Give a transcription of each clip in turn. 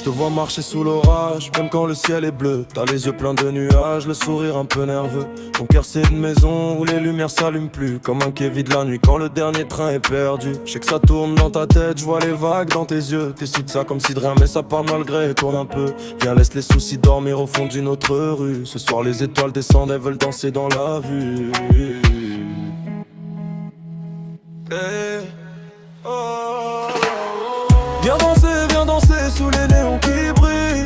te vois marcher sous l'orage, même quand le ciel est bleu. T'as les yeux pleins de nuages, le sourire un peu nerveux. Ton cœur c'est une maison où les lumières s'allument plus, comme un quai vide la nuit quand le dernier train est perdu. Je sais que ça tourne dans ta tête, je vois les vagues dans tes yeux. T'es sous de ça comme si de rien, mais ça part malgré. Tourne un peu, viens laisse les soucis dormir au fond d'une autre rue. Ce soir les étoiles descendent, elles veulent danser dans la vue. Hey. Oh. Viens danser sous les néons qui brillent.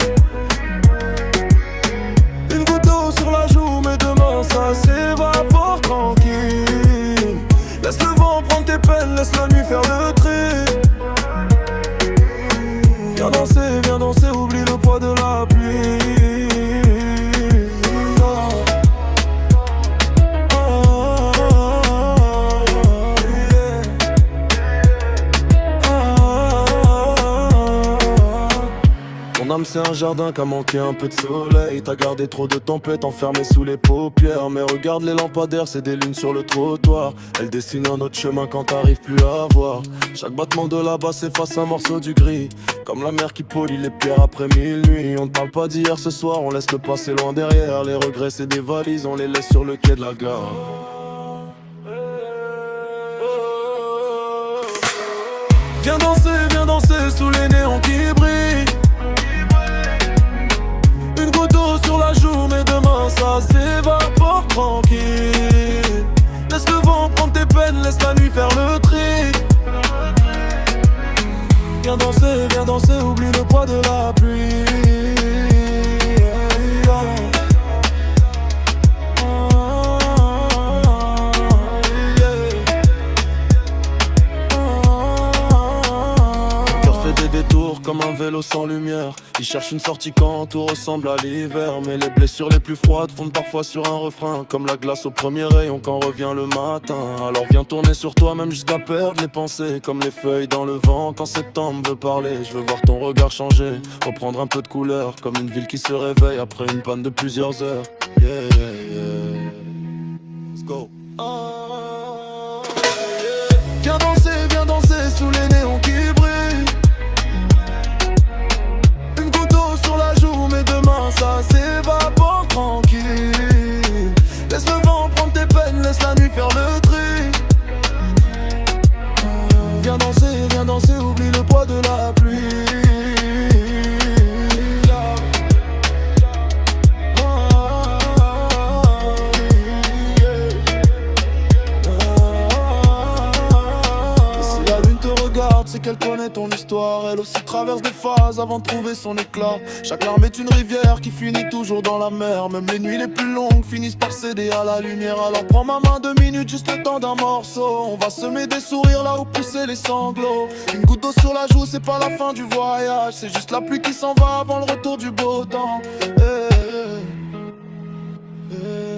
Une goutte d'eau sur la joue, mais demain ça s'évapore tranquille. Laisse le vent prendre tes peines, laisse la nuit faire le tri. Viens danser, oublie le poids de la pluie. Mon âme c'est un jardin qui a manqué un peu de soleil. T'as gardé trop de tempêtes enfermées sous les paupières. Mais regarde les lampadaires, c'est des lunes sur le trottoir. Elles dessinent un autre chemin quand t'arrives plus à voir. Chaque battement de la basse efface un morceau du gris, comme la mer qui polie les pierres après 1000 nuits. On ne parle pas d'hier ce soir, on laisse le passé loin derrière. Les regrets c'est des valises, on les laisse sur le quai de la gare. Viens danser sous les néons qui brillent. Une goutte d'eau sur la joue, mais demain ça s'évapore tranquille. Laisse le vent prendre tes peines, laisse la nuit faire le tri. Viens danser, oublie le poids de la pluie. Comme un vélo sans lumière, il cherche une sortie quand tout ressemble à l'hiver. Mais les blessures les plus froides fondent parfois sur un refrain, comme la glace au premier rayon quand revient le matin. Alors viens tourner sur toi même jusqu'à perdre les pensées, comme les feuilles dans le vent quand septembre veut parler. Je veux voir ton regard changer, reprendre un peu de couleur, comme une ville qui se réveille après une panne de plusieurs heures. Yeah, yeah. Let's go. Yeah. Viens danser sous les néons qui brillent. Ça s'évapore tranquille. Laisse le vent prendre tes peines, laisse la nuit faire le tri. Viens danser, oublie le poids de la pluie. Si la lune te regarde, c'est qu'elle connaît ton histoire. Elle aussi traverse des phases avant de trouver son éclat. Chaque larme est une rivière qui finit toujours dans la mer. Même les nuits les plus longues finissent par céder à la lumière. Alors prends ma main 2 minutes, juste le temps d'un morceau. On va semer des sourires là où pousser les sanglots. Une goutte d'eau sur la joue, c'est pas la fin du voyage. C'est juste la pluie qui s'en va avant le retour du beau temps. Hey, hey, hey.